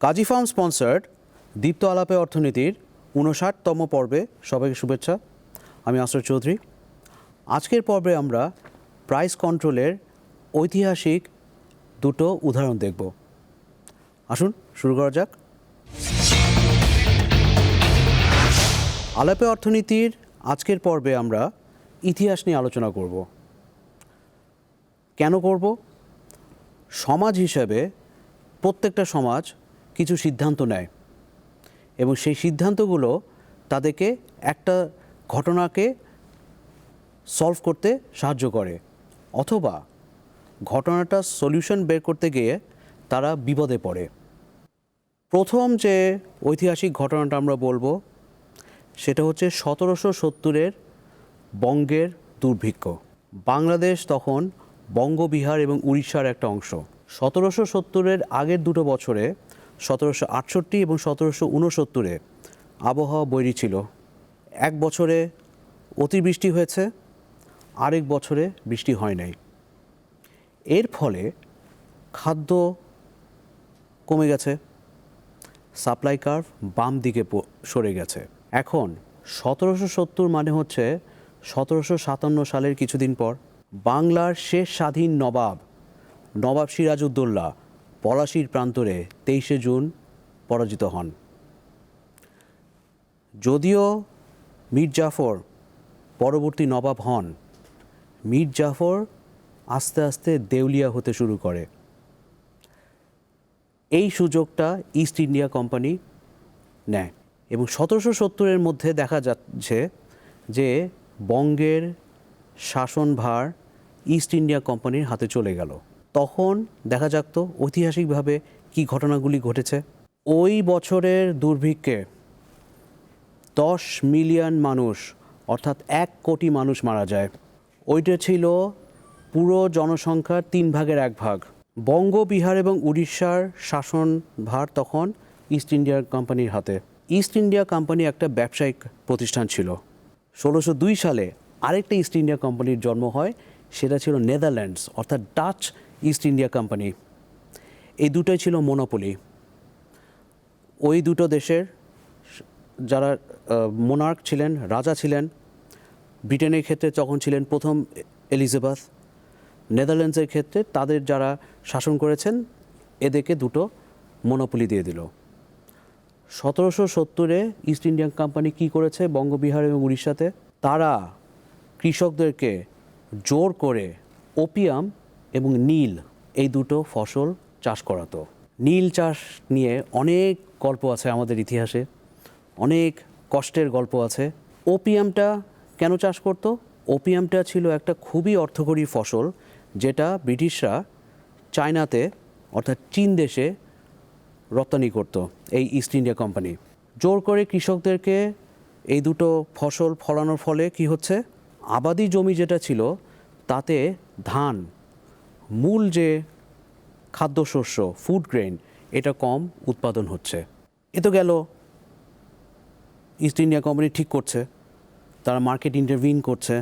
কাজী farm sponsored দীপ্ত আলাপে অর্থনীতির ৫৯তম পর্বে সবাইকে শুভেচ্ছা। আমি আসর চৌধুরী। আজকের পর্বে আমরা প্রাইস কন্ট্রোলের ঐতিহাসিক দুটো উদাহরণ দেখব। আসুন শুরু করা যাক। আলাপে অর্থনীতির আজকের পর্বে আমরা ইতিহাস নিয়ে আলোচনা করব। কেন করব? সমাজ হিসেবে প্রত্যেকটা সমাজ কিছু সিদ্ধান্ত নেয় এবং সেই সিদ্ধান্তগুলো তাদেরকে একটা ঘটনাকে সলভ করতে সাহায্য করে, অথবা ঘটনাটা সলিউশন বের করতে গিয়ে তারা বিপদে পড়ে। প্রথম যে ঐতিহাসিক ঘটনাটা আমরা বলবো সেটা হচ্ছে ১৭৭০-এর বঙ্গের দুর্ভিক্ষ। বাংলাদেশ তখন বঙ্গবিহার এবং উড়িষ্যার একটা অংশ। ১৭৭০-এর আগের দুটো বছরে ১৭৬৮ এবং ১৭৬৯-এ আবহাওয়া বৈরী ছিল। এক বছরে অতিবৃষ্টি হয়েছে, আরেক বছরে বৃষ্টি হয় নাই। এর ফলে খাদ্য কমে গেছে, সাপ্লাই কার্ভ বাম দিকে সরে গেছে। এখন ১৭৭০ মানে হচ্ছে ১৭৫৭ সালের কিছুদিন পর। বাংলার শেষ স্বাধীন নবাব সিরাজউদ্দৌলা পলাশীর প্রান্তরে ২৩শে জুন পরাজিত হন। যদিও মীর জাফর পরবর্তী নবাব হন, মীর জাফর আস্তে আস্তে দেউলিয়া হতে শুরু করে। এই সুযোগটা ইস্ট ইন্ডিয়া কোম্পানি নেয় এবং ১৭৭০-এর মধ্যে দেখা যাচ্ছে যে বঙ্গের শাসনভার ইস্ট ইন্ডিয়া কোম্পানির হাতে চলে গেল। তখন দেখা যাক ঐতিহাসিকভাবে কি ঘটনাগুলি ঘটেছে। ওই বছরের দুর্ভিক্ষে ১০ মিলিয়ন মানুষ, অর্থাৎ ১ কোটি মানুষ মারা যায়। ওইটা ছিল পুরো জনসংখ্যার 1/3। বঙ্গবিহার এবং উড়িষ্যার শাসনভার তখন ইস্ট ইন্ডিয়া কোম্পানির হাতে। ইস্ট ইন্ডিয়া কোম্পানি একটা ব্যবসায়িক প্রতিষ্ঠান ছিল। ১৬০২ সালে আরেকটা ইস্ট ইন্ডিয়া কোম্পানির জন্ম হয়, সেটা ছিল নেদারল্যান্ডস, অর্থাৎ ডাচ ইস্ট ইন্ডিয়া কোম্পানি। এই দুটোই ছিল মনোপলি। ওই দুটো দেশের যারা মোনার্ক ছিলেন, রাজা ছিলেন, ব্রিটেনের ক্ষেত্রে তখন ছিলেন প্রথম এলিজাবেথ, নেদারল্যান্ডসের ক্ষেত্রে তাদের যারা শাসন করেছেন এদেরকে দুটো মনোপলি দিয়ে দিল। ১৭৭০-এ ইস্ট ইন্ডিয়া কোম্পানি কী করেছে বঙ্গবিহার এবং উড়িষ্যাতে? তারা কৃষকদেরকে জোর করে ওপিয়াম এবং নীল এই দুটো ফসল চাষ করাতো। নীল চাষ নিয়ে অনেক গল্প আছে আমাদের ইতিহাসে, অনেক কষ্টের গল্প আছে। ওপিয়ামটা কেন চাষ করতো? ওপিয়ামটা ছিল একটা খুবই অর্থকরী ফসল, যেটা ব্রিটিশরা চায়নাতে অর্থাৎ চীন দেশে রপ্তানি করত। এই ইস্ট ইন্ডিয়া কোম্পানি জোর করে কৃষকদেরকে এই দুটো ফসল ফলানোর ফলে কি হচ্ছে, আবাদি জমি যেটা ছিল তাতে ধান, মূল যে খাদ্যশস্য ফুড গ্রেন, এটা কম উৎপাদন হচ্ছে। এ তো গেল, ইস্ট ইন্ডিয়া কোম্পানি ঠিক করছে, তারা মার্কেট ইন্টারভিন করছে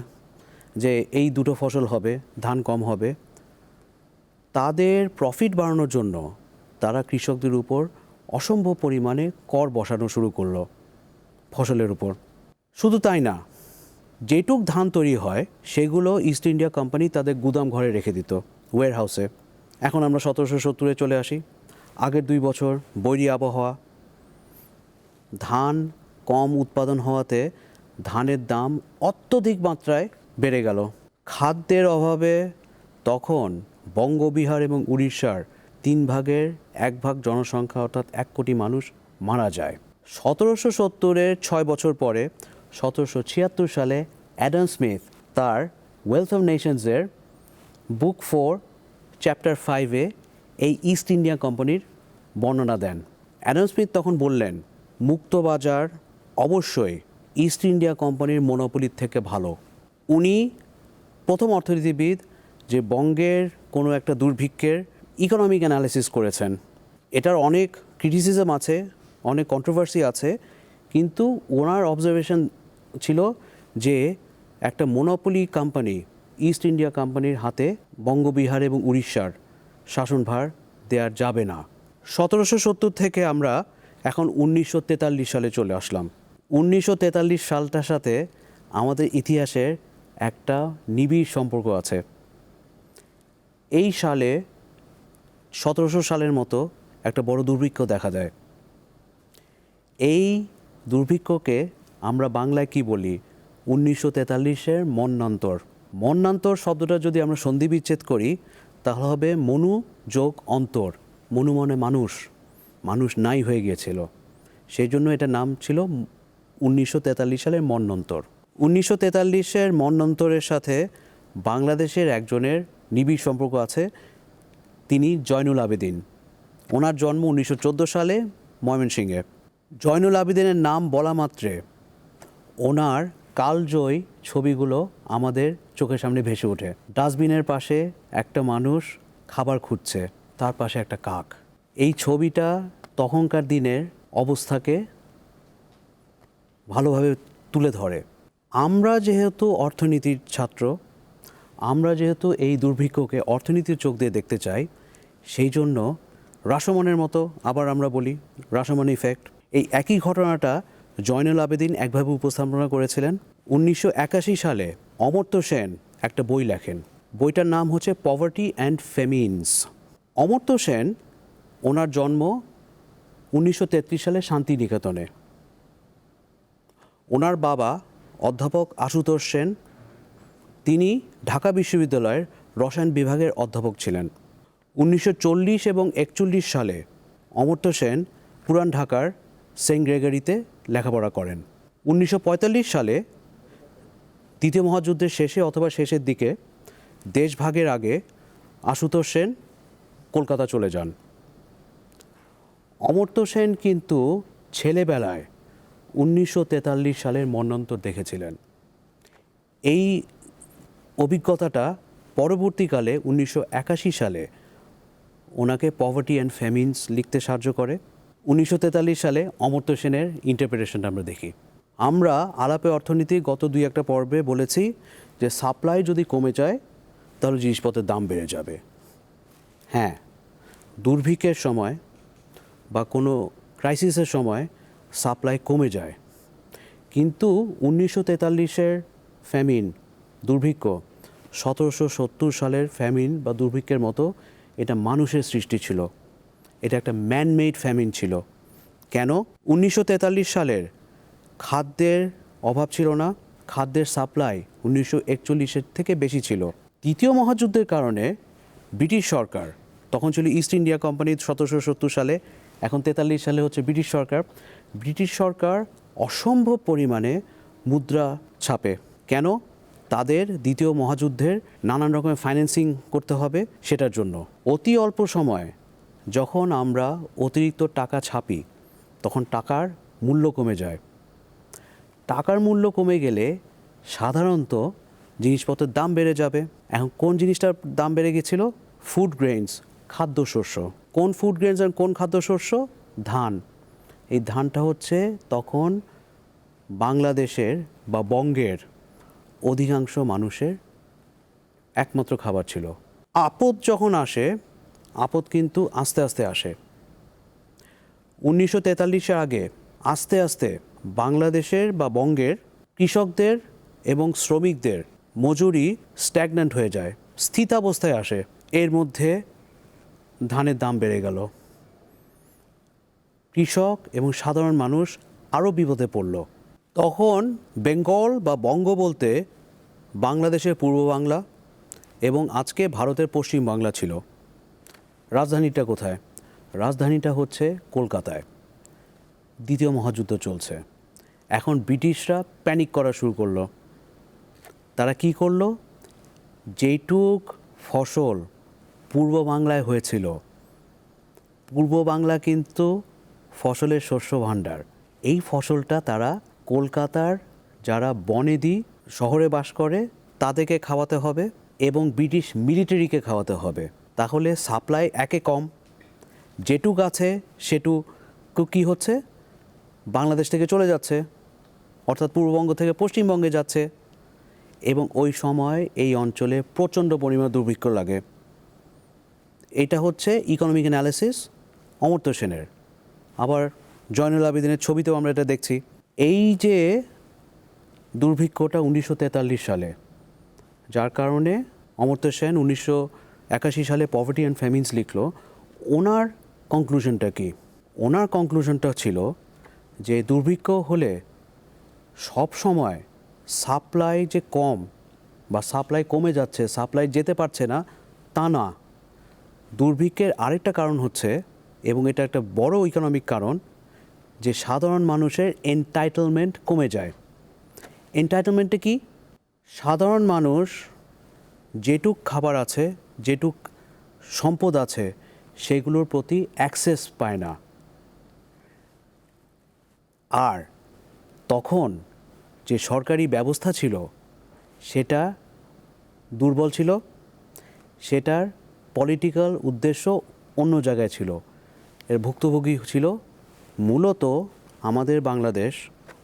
যে এই দুটো ফসল হবে, ধান কম হবে। তাদের প্রফিট বাড়ানোর জন্য তারা কৃষকদের উপর অসম্ভব পরিমাণে কর বসানো শুরু করলো ফসলের উপর। শুধু তাই না, যেটুক ধান তৈরি হয় সেগুলো ইস্ট ইন্ডিয়া কোম্পানি তাদের গুদাম ঘরে রেখে দিত, ওয়্যার হাউসে। এখন আমরা ১৭৭০-এ চলে আসি। আগের 2 বছর বৈরী আবহাওয়া, ধান কম উৎপাদন হওয়াতে ধানের দাম অত্যধিক মাত্রায় বেড়ে গেল। খাদ্যের অভাবে তখন বঙ্গবিহার এবং উড়িষ্যার 1/3 জনসংখ্যা, অর্থাৎ 1 কোটি মানুষ মারা যায়। ১৭৭০-এর 6 বছর পরে ১৭৭৬ সালে অ্যাডাম স্মিথ তার ওয়েলথ অফ নেশনসের বুক 4 চ্যাপ্টার 5-এ এই ইস্ট ইন্ডিয়া কোম্পানির বর্ণনা দেন। অ্যাডাম স্মিথ তখন বললেন, মুক্তবাজার অবশ্যই ইস্ট ইন্ডিয়া কোম্পানির মনোপলির থেকে ভালো। উনি প্রথম অর্থনীতিবিদ যে বঙ্গের কোনো একটা দুর্ভিক্ষের ইকোনমিক অ্যানালিসিস করেছেন। এটার অনেক ক্রিটিসিজম আছে, অনেক কন্ট্রোভার্সি আছে, কিন্তু ওনার অবজারভেশন ছিল যে একটা মনোপলি কোম্পানি ইস্ট ইন্ডিয়া কোম্পানির হাতে বঙ্গবিহার এবং উড়িষ্যার শাসনভার দেওয়া যাবে না। 1770 থেকে আমরা এখন 1943 সালে চলে আসলাম। 1943 সালটার সাথে আমাদের ইতিহাসের একটা নিবিড় সম্পর্ক আছে। এই সালে 1700 সালের মতো একটা বড় দুর্ভিক্ষ দেখা যায়। এই দুর্ভিক্ষকে আমরা বাংলায় কি বলি? 1943-এর মন্বন্তর। মন্বন্তর শব্দটা যদি আমরা সন্ধি বিচ্ছেদ করি তাহলে হবে মনু যোগ অন্তর। মনু মানে মানুষ, মানুষ নাই হয়ে গিয়েছিল, সেই জন্য এটা নাম ছিল 1943 সালের মন্বন্তর। 1943-এর মন্বন্তরের সাথে বাংলাদেশের একজনের নিবিড় সম্পর্ক আছে, তিনি জয়নুল আবেদিন। ওনার জন্ম 1914 সালে ময়মনসিংহে। জয়নুল আবেদিনের নাম বলা মাত্রে ওনার কালজয়ী ছবিগুলো আমাদের চোখের সামনে ভেসে ওঠে। ডাস্টবিনের পাশে একটা মানুষ খাবার খুঁজছে, তার পাশে একটা কাক। এই ছবিটা তখনকার দিনের অবস্থাকে ভালোভাবে তুলে ধরে। আমরা যেহেতু অর্থনীতির ছাত্র, আমরা যেহেতু এই দুর্ভিক্ষকে অর্থনীতির চোখ দিয়ে দেখতে চাই, সেই জন্য রাশোমনের মতো, আবার আমরা বলি রাশোমন ইফেক্ট, এই একই ঘটনাটা জয়নুল আবেদিন একভাবে উপস্থাপনা করেছিলেন। 1981 সালে অমর্ত্য সেন একটা বই লেখেন, বইটার নাম হচ্ছে পভার্টি অ্যান্ড ফেমিনস। অমর্ত্য সেন, ওনার জন্ম 1933 সালে শান্তিনিকেতনে। ওনার বাবা অধ্যাপক আশুতোষ সেন, তিনি ঢাকা বিশ্ববিদ্যালয়ের রসায়ন বিভাগের অধ্যাপক ছিলেন। 1940 এবং 41 সালে অমর্ত্য সেন পুরান ঢাকার সেন্ট গ্রেগরিতে লেখাপড়া করেন। 1945 সালে দ্বিতীয় মহাযুদ্ধের শেষে অথবা শেষের দিকে, দেশভাগের আগে, আশুতোষ সেন কলকাতা চলে যান। অমর্ত্য সেন কিন্তু ছেলেবেলায় 1943 সালের মন্বন্তর দেখেছিলেন। এই অভিজ্ঞতাটা পরবর্তীকালে 1981 সালে ওনাকে পভার্টি অ্যান্ড ফেমিনস লিখতে সাহায্য করে। 1943 সালে অমর্ত্য সেনের ইন্টারপ্রিটেশনটা আমরা দেখি। আমরা আলাপে অর্থনীতি গত 2-1 পর্বে বলেছি যে সাপ্লাই যদি কমে যায় তাহলে জিনিসপত্রের দাম বেড়ে যাবে। হ্যাঁ, দুর্ভিক্ষের সময় বা কোনো ক্রাইসিসের সময় সাপ্লাই কমে যায়, কিন্তু 1943-এর ফ্যামিন, দুর্ভিক্ষ, 1770 সালের ফ্যামিন বা দুর্ভিক্ষের মতো এটা মানুষের সৃষ্টি ছিল। এটা একটা ম্যানমেড ফ্যামিন ছিল। কেন? 1943 সালের খাদ্যের অভাব ছিল না, খাদ্যের সাপ্লাই 1941-এর থেকে বেশি ছিল। দ্বিতীয় মহাযুদ্ধের কারণে ব্রিটিশ সরকার, তখন ছিল ইস্ট ইন্ডিয়া কোম্পানি 1770 সালে, এখন 43 সালে হচ্ছে ব্রিটিশ সরকার। ব্রিটিশ সরকার অসম্ভব পরিমাণে মুদ্রা ছাপে। কেন? তাদের দ্বিতীয় মহাযুদ্ধের নানান রকমের ফাইন্যান্সিং করতে হবে, সেটার জন্য। অতি অল্প সময় যখন আমরা অতিরিক্ত টাকা ছাপি তখন টাকার মূল্য কমে যায়। টাকার মূল্য কমে গেলে সাধারণত জিনিসপত্রের দাম বেড়ে যাবে। এখন কোন জিনিসটার দাম বেড়ে গেছিল? ফুড গ্রেইনস, খাদ্যশস্য। কোন ফুড গ্রেইনস আর কোন খাদ্যশস্য? ধান। এই ধানটা হচ্ছে তখন বাংলাদেশের বা বঙ্গের অধিকাংশ মানুষের একমাত্র খাবার ছিল। আপদ যখন আসে, আপদ কিন্তু আস্তে আস্তে আসে। 1943-এর আগে আস্তে আস্তে বাংলাদেশের বা বঙ্গের কৃষকদের এবং শ্রমিকদের মজুরি স্ট্যাগন্যান্ট হয়ে যায়, স্থিতাবস্থায় আসে। এর মধ্যে ধানের দাম বেড়ে গেল, কৃষক এবং সাধারণ মানুষ আরও বিপদে পড়ল। তখন বেঙ্গল বা বঙ্গ বলতে বাংলাদেশের পূর্ব বাংলা এবং আজকে ভারতের পশ্চিম বাংলা ছিল। রাজধানীটা কোথায়? রাজধানীটা হচ্ছে কলকাতায়। দ্বিতীয় মহাযুদ্ধ চলছে। এখন ব্রিটিশরা প্যানিক করা শুরু করলো। তারা কি করলো? যেইটুক ফসল পূর্ব বাংলায় হয়েছিল, পূর্ব বাংলা কিন্তু ফসলের শস্য ভাণ্ডার, এই ফসলটা তারা কলকাতার যারা বনেদি শহরে বাস করে তাদেরকে খাওয়াতে হবে এবং ব্রিটিশ মিলিটারিকে খাওয়াতে হবে। তাহলে সাপ্লাই একে কম, যেটুক আছে সেটুকু কী হচ্ছে? বাংলাদেশ থেকে চলে যাচ্ছে, অর্থাৎ পূর্ববঙ্গ থেকে পশ্চিমবঙ্গে যাচ্ছে, এবং ওই সময় এই অঞ্চলে প্রচণ্ড পরিমাণ দুর্ভিক্ষ লাগে। এটা হচ্ছে ইকোনমিক অ্যানালিসিস অমর্ত্য সেনের, আবার জয়নুল আবেদিনের ছবিতেও আমরা এটা দেখছি। এই যে দুর্ভিক্ষটা 1943 সালে, যার কারণে অমর্ত্য সেন 1981 সালে পভার্টি অ্যান্ড ফ্যামিনস লিখলো। ওনার কনক্লুশনটা কি? ওনার কনক্লুশনটা ছিল যে দুর্ভিক্ষ হলে সব সময় সাপ্লাই যে কম বা সাপ্লাই কমে যাচ্ছে, সাপ্লাই যেতে পারছে না, তা না। দুর্ভিক্ষের আরেকটা কারণ হচ্ছে, এবং এটা একটা বড় ইকোনমিক কারণ, যে সাধারণ মানুষের এন্টাইটেলমেন্ট কমে যায়। এন্টাইটেলমেন্টে কি? সাধারণ মানুষ যেটুক খাবার আছে, যেটুক সম্পদ আছে, সেগুলোর প্রতি অ্যাক্সেস পায় না। আর তখন যে সরকারি ব্যবস্থা ছিল সেটা দুর্বল ছিল, সেটার পলিটিক্যাল উদ্দেশ্য অন্য জায়গায় ছিল। এর ভুক্তভোগী ছিল মূলত আমাদের বাংলাদেশ,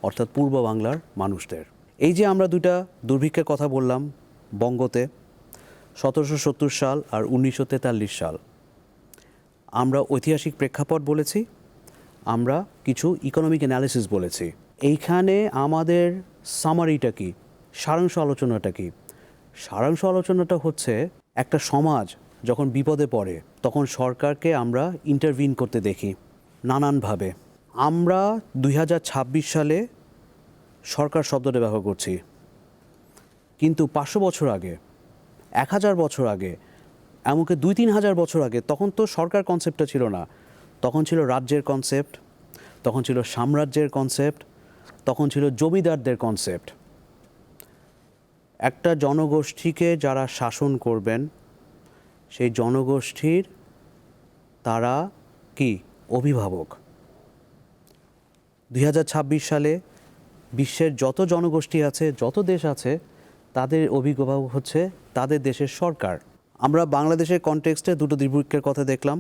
অর্থাৎ পূর্ব বাংলার মানুষদের। এই যে আমরা দুটা দুর্ভিক্ষের কথা বললাম বঙ্গতে, 1770 সাল আর 1943 সাল, আমরা ঐতিহাসিক প্রেক্ষাপট বলেছি, আমরা কিছু ইকোনমিক অ্যানালিসিস বলেছি। এইখানে আমাদের সামারিটা কি, সারাংশ আলোচনাটা কি? সারাংশ আলোচনাটা হচ্ছে, একটা সমাজ যখন বিপদে পড়ে তখন সরকারকে আমরা ইন্টারভিন করতে দেখি নানানভাবে। আমরা 2026 সালে সরকার শব্দটা ব্যবহার করছি, কিন্তু 500 বছর আগে, 1000 বছর আগে, এমনকি 2-3 হাজার বছর আগে, তখন তো সরকার কনসেপ্টটা ছিল না। তখন ছিল রাজ্যের কনসেপ্ট, তখন ছিল সাম্রাজ্যের কনসেপ্ট, তখন ছিল জমিদারদের কনসেপ্ট। একটা জনগোষ্ঠীকে যারা শাসন করবেন, সেই জনগোষ্ঠীর তারা কি? অভিভাবক। 2026 সালে বিশ্বের যত জনগোষ্ঠী আছে, যত দেশ আছে, তাদের অভিভাবক হচ্ছে তাদের দেশের সরকার। আমরা বাংলাদেশের কনটেক্সটে দুটো দুর্ভিক্ষের কথা দেখলাম।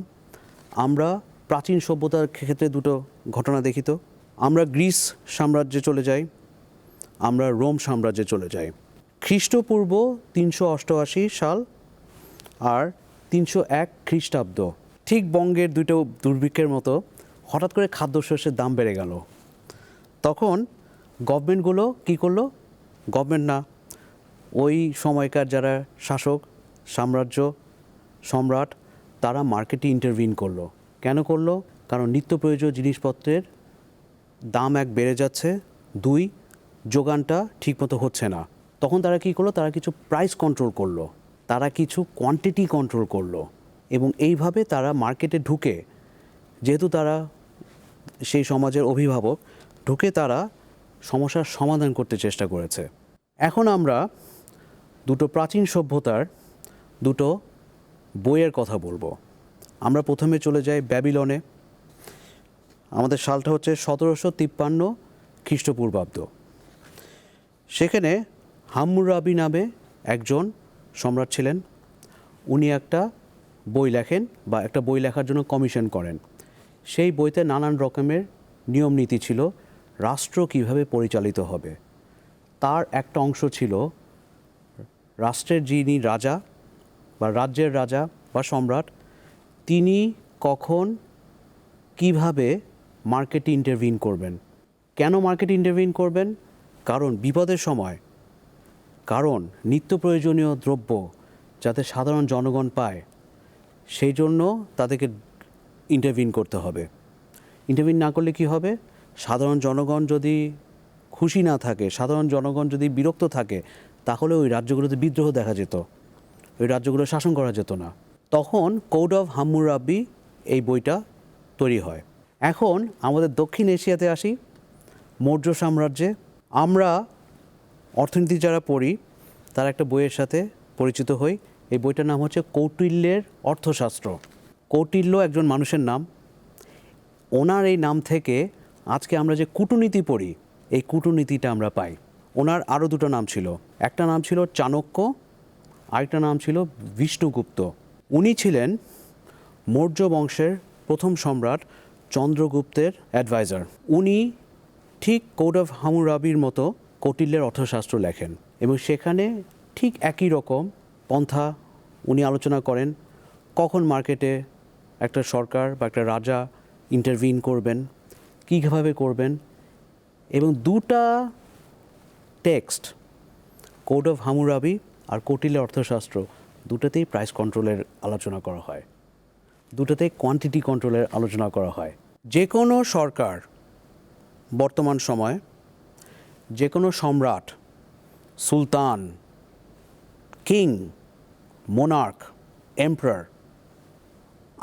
আমরা প্রাচীন সভ্যতার ক্ষেত্রে দুটো ঘটনা দেখিত। আমরা গ্রিস সাম্রাজ্যে চলে যাই, আমরা রোম সাম্রাজ্যে চলে যাই। খ্রিস্টপূর্ব 388 সাল আর 301 খ্রিস্টাব্দ, ঠিক বঙ্গের দুটো দুর্ভিক্ষের মতো হঠাৎ করে খাদ্যশস্যের দাম বেড়ে গেল। তখন গভর্নমেন্টগুলো কী করলো? গভর্নমেন্ট না, ওই সময়কার যারা শাসক, সাম্রাজ্য সম্রাট, তারা মার্কেটে ইন্টারভিন করলো। কেন করলো? কারণ নিত্য প্রয়োজনীয় জিনিসপত্রের দাম এক বেড়ে যাচ্ছে, 2 যোগানটা ঠিকমতো হচ্ছে না। তখন তারা কী করলো? তারা কিছু প্রাইস কন্ট্রোল করলো, তারা কিছু কোয়ান্টিটি কন্ট্রোল করলো, এবং এইভাবে তারা মার্কেটে ঢুকে, যেহেতু তারা সেই সমাজের অভিভাবক, ঢুকে তারা সমস্যার সমাধান করতে চেষ্টা করেছে। এখন আমরা দুটো প্রাচীন সভ্যতার দুটো বইয়ের কথা বলবো। আমরা প্রথমে চলে যাই ব্যাবিলনে। আমাদের সালটা হচ্ছে 1753 খ্রিস্টপূর্বাব্দ। সেখানে হাম্মুরাবি নামে একজন সম্রাট ছিলেন। উনি একটা বই লেখেন, বা একটা বই লেখার জন্য কমিশন করেন। সেই বইতে নানান রকমের নিয়ম নীতি ছিল, রাষ্ট্র কিভাবে পরিচালিত হবে। তার একটা অংশ ছিল রাষ্ট্রের যিনি রাজা বা রাজ্যের রাজা বা সম্রাট, তিনি কখন কিভাবে মার্কেটে ইন্টারভিন করবেন। কেন মার্কেটে ইন্টারভিন করবেন? কারণ বিপদের সময়, কারণ নিত্য প্রয়োজনীয় দ্রব্য যাতে সাধারণ জনগণ পায়, সেই জন্য তাদেরকে ইন্টারভিন করতে হবে। ইন্টারভিন না করলে কি হবে? সাধারণ জনগণ যদি খুশি না থাকে, সাধারণ জনগণ যদি বিরক্ত থাকে, তাহলে ওই রাজ্যগুলোতে বিদ্রোহ দেখা যেত, ওই রাজ্যগুলো শাসন করা যেত না। তখন কোড অফ হাম্মুরাবি এই বইটা তৈরি হয়। এখন আমাদের দক্ষিণ এশিয়াতে আসি, মৌর্য সাম্রাজ্যে। আমরা অর্থনীতি যারা পড়ি, তার একটা বইয়ের সাথে পরিচিত হই। এই বইটার নাম হচ্ছে কৌটিল্যের অর্থশাস্ত্র। কৌটিল্য একজন মানুষের নাম। ওনার এই নাম থেকে আজকে আমরা যে কূটনীতি পড়ি, এই কূটনীতিটা আমরা পাই। ওনার আরও দুটো নাম ছিল, একটা নাম ছিল চাণক্য, আরেকটা নাম ছিল বিষ্ণুগুপ্ত। উনি ছিলেন মৌর্য বংশের প্রথম সম্রাট চন্দ্রগুপ্তের অ্যাডভাইজার। উনি ঠিক কোড অফ হাম্মুরাবির মতো কৌটিল্যের অর্থশাস্ত্র লেখেন, এবং সেখানে ঠিক একই রকম পন্থা উনি আলোচনা করেন। কখন মার্কেটে একটা সরকার বা একটা রাজা ইন্টারভিন করবেন, কীভাবে করবেন, এবং দুটা টেক্সট, কোড অফ হামুরাবি আর কৌটিল্যের অর্থশাস্ত্র, দুটাতেই প্রাইস কন্ট্রোলের আলোচনা করা হয়, দুটাতেই কোয়ান্টিটি কন্ট্রোলের আলোচনা করা হয়। যে কোনো সরকার বর্তমান সময়, যে কোনো সম্রাট, সুলতান, কিং, মোনার্ক, এম্পারার,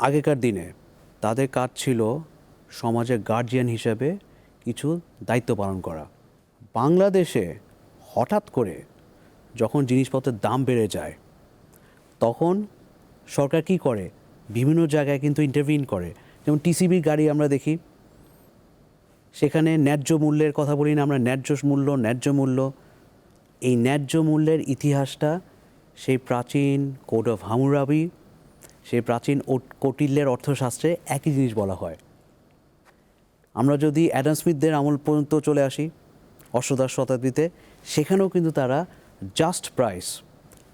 আগেকার দিনে তাদের কাজ ছিল সমাজের গার্জিয়ান হিসেবে কিছু দায়িত্ব পালন করা। বাংলাদেশে হঠাৎ করে যখন জিনিসপত্রের দাম বেড়ে যায়, তখন সরকার কী করে, বিভিন্ন জায়গায় কিন্তু ইন্টারভিন করে। যেমন টিসিবির গাড়ি আমরা দেখি, সেখানে ন্যায্য মূল্যের কথা বলি না আমরা, ন্যায্য মূল্য। এই ন্যায্য মূল্যের ইতিহাসটা সেই প্রাচীন কোড অফ হামুরাবি, সেই প্রাচীন কৌটিল্যের অর্থশাস্ত্রে একই জিনিস বলা হয়। আমরা যদি অ্যাডাম স্মিথদের আমল পর্যন্ত চলে আসি, অষ্টাদশ শতাব্দীতে, সেখানেও কিন্তু তারা জাস্ট প্রাইস,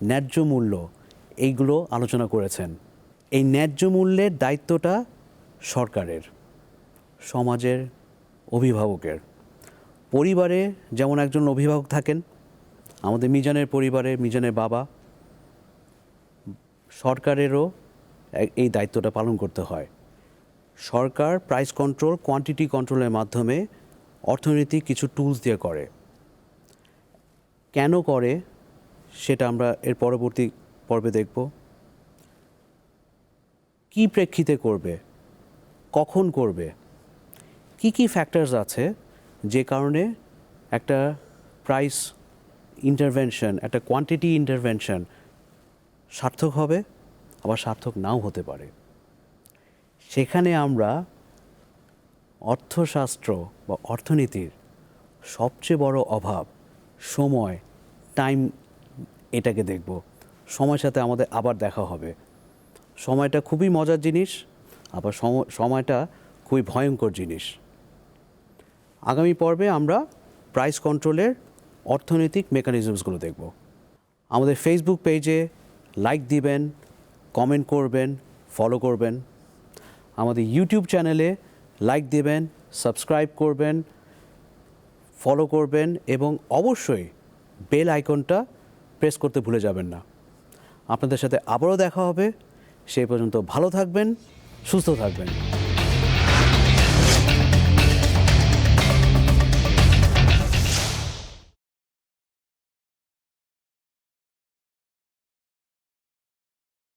ন্যায্য মূল্য, এইগুলো আলোচনা করেছেন। এই ন্যায্য মূল্যের দায়িত্বটা সরকারের, সমাজের, অভিভাবকের। পরিবারে যেমন একজন অভিভাবক থাকেন, আমাদের মিজানের পরিবারে মিজানের বাবা, সরকারেরও এই দায়িত্বটা পালন করতে হয়। সরকার প্রাইস কন্ট্রোল, কোয়ান্টিটি কন্ট্রোলের মাধ্যমে অর্থনৈতিক কিছু টুলস দিয়ে করে। কেন করে সেটা আমরা এর পরবর্তী পর্বে দেখব। কী প্রেক্ষিতে করবে, কখন করবে, কি কি ফ্যাক্টরস আছে যে কারণে একটা প্রাইস ইন্টারভেনশন, একটা কোয়ান্টিটি ইন্টারভেনশন সার্থক হবে, আবার সার্থক নাও হতে পারে। সেখানে আমরা অর্থশাস্ত্র বা অর্থনীতির সবচেয়ে বড় অভাব সময়, টাইম, এটাকে দেখব। সময়ের সাথে আমাদের আবার দেখা হবে। সময়টা খুবই মজার জিনিস, আবার সময়টা খুবই ভয়ঙ্কর জিনিস। আগামী পর্বে আমরা প্রাইস কন্ট্রোলের অর্থনৈতিক মেকানিজমসগুলো দেখব। আমাদের ফেসবুক পেজে লাইক দিবেন, কমেন্ট করবেন, ফলো করবেন। আমাদের ইউটিউব চ্যানেলে লাইক দিবেন, সাবস্ক্রাইব করবেন, ফলো করবেন, এবং অবশ্যই বেল আইকনটা প্রেস করতে ভুলে যাবেন না। আপনাদের সাথে আবারও দেখা হবে। সেই পর্যন্ত ভালো থাকবেন, সুস্থ থাকবেন।